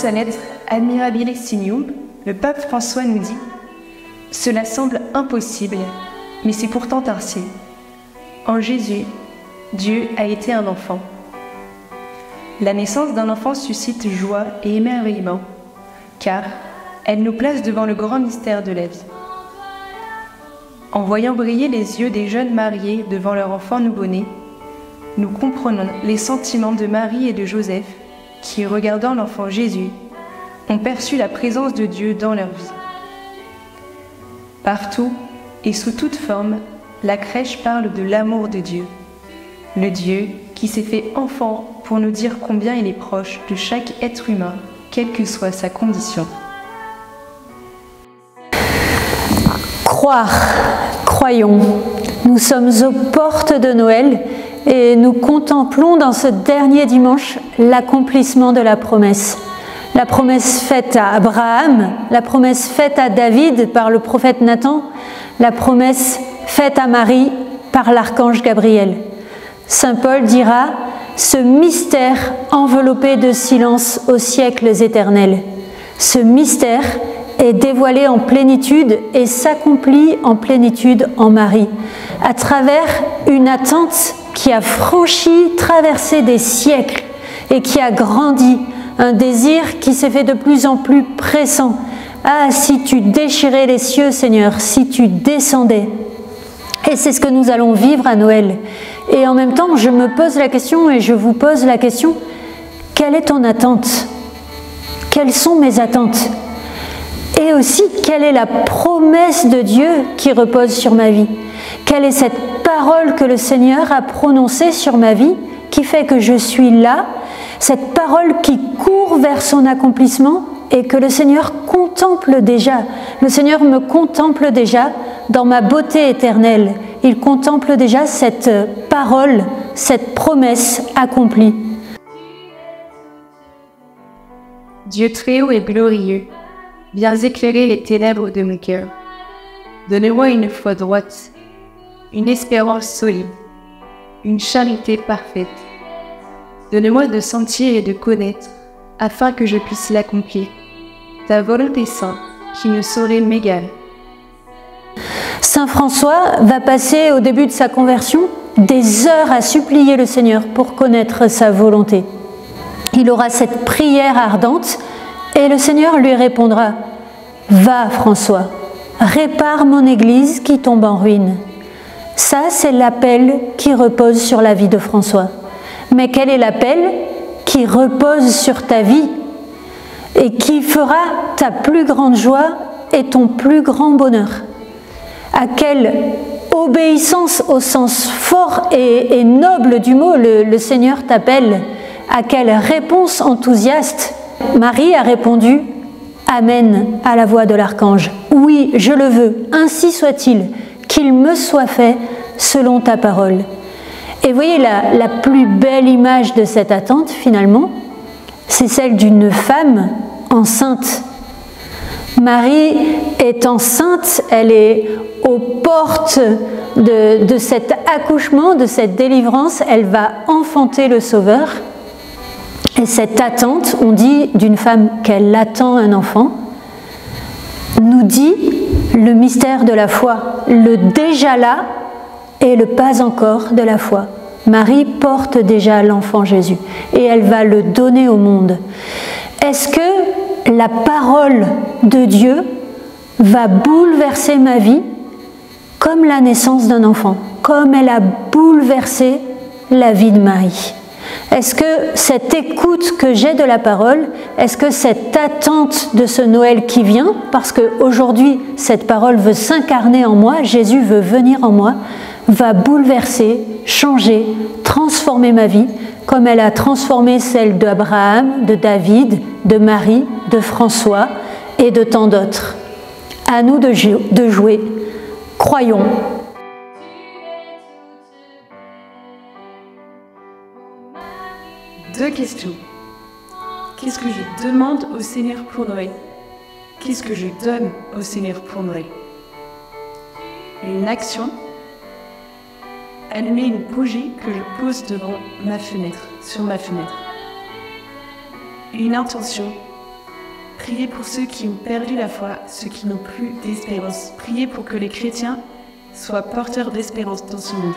sa lettre Admirabilissimium, le pape François nous dit « Cela semble impossible, mais c'est pourtant ainsi. En Jésus, Dieu a été un enfant. » La naissance d'un enfant suscite joie et émerveillement, car elle nous place devant le grand mystère de la vie. En voyant briller les yeux des jeunes mariés devant leur enfant nouveau-né, nous comprenons les sentiments de Marie et de Joseph qui, regardant l'enfant Jésus, ont perçu la présence de Dieu dans leur vie. Partout et sous toute forme, la crèche parle de l'amour de Dieu, le Dieu qui s'est fait enfant pour nous dire combien il est proche de chaque être humain, quelle que soit sa condition. Croire, croyons, nous sommes aux portes de Noël et nous contemplons dans ce dernier dimanche l'accomplissement de la promesse. La promesse faite à Abraham, la promesse faite à David par le prophète Nathan, la promesse faite à Marie par l'archange Gabriel. Saint Paul dira « Ce mystère enveloppé de silence aux siècles éternels ». Ce mystère est dévoilé en plénitude et s'accomplit en plénitude en Marie, à travers une attente qui a franchi, traversé des siècles et qui a grandi, un désir qui s'est fait de plus en plus pressant. Ah, si tu déchirais les cieux, Seigneur, si tu descendais. Et c'est ce que nous allons vivre à Noël. Et en même temps, je me pose la question et je vous pose la question, quelle est ton attente? Quelles sont mes attentes? Et aussi, quelle est la promesse de Dieu qui repose sur ma vie? Quelle est cette parole que le Seigneur a prononcée sur ma vie qui fait que je suis là? Cette parole qui court vers son accomplissement et que le Seigneur contemple déjà. Le Seigneur me contemple déjà dans ma beauté éternelle. Il contemple déjà cette parole, cette promesse accomplie. Dieu très haut et glorieux, viens éclairer les ténèbres de mon cœur. Donne-moi une foi droite, une espérance solide, une charité parfaite. Donne-moi de sentir et de connaître, afin que je puisse l'accomplir. Ta volonté sainte, qui ne saurait m'égaler. Saint François va passer au début de sa conversion des heures à supplier le Seigneur pour connaître sa volonté. Il aura cette prière ardente et le Seigneur lui répondra « Va François, répare mon église qui tombe en ruine ». Ça, c'est l'appel qui repose sur la vie de François. Mais quel est l'appel qui repose sur ta vie et qui fera ta plus grande joie et ton plus grand bonheur? À quelle obéissance au sens fort et noble du mot le Seigneur t'appelle? À quelle réponse enthousiaste? Marie a répondu « Amen » à la voix de l'archange. « Oui, je le veux, ainsi soit-il, qu'il me soit fait selon ta parole. » Et vous voyez, la plus belle image de cette attente, finalement, c'est celle d'une femme enceinte. Marie est enceinte, elle est aux portes de cet accouchement, de cette délivrance, elle va enfanter le Sauveur. Et cette attente, on dit d'une femme qu'elle attend un enfant, nous dit le mystère de la foi, le déjà là et le pas encore de la foi. Marie porte déjà l'enfant Jésus et elle va le donner au monde. Est-ce que la parole de Dieu va bouleverser ma vie comme la naissance d'un enfant, comme elle a bouleversé la vie de Marie? Est-ce que cette écoute que j'ai de la parole, est-ce que cette attente de ce Noël qui vient, parce qu'aujourd'hui cette parole veut s'incarner en moi, Jésus veut venir en moi, va bouleverser, changer, transformer ma vie, comme elle a transformé celle d'Abraham, de David, de Marie, de François et de tant d'autres. À nous de jouer. Croyons. Deux questions. Qu'est-ce que je demande au Seigneur pour Noël? Qu'est-ce que je donne au Seigneur pour Noël? Une action. Allumer une bougie que je pose devant ma fenêtre, sur ma fenêtre. Une intention. Priez pour ceux qui ont perdu la foi, ceux qui n'ont plus d'espérance. Priez pour que les chrétiens soient porteurs d'espérance dans ce monde.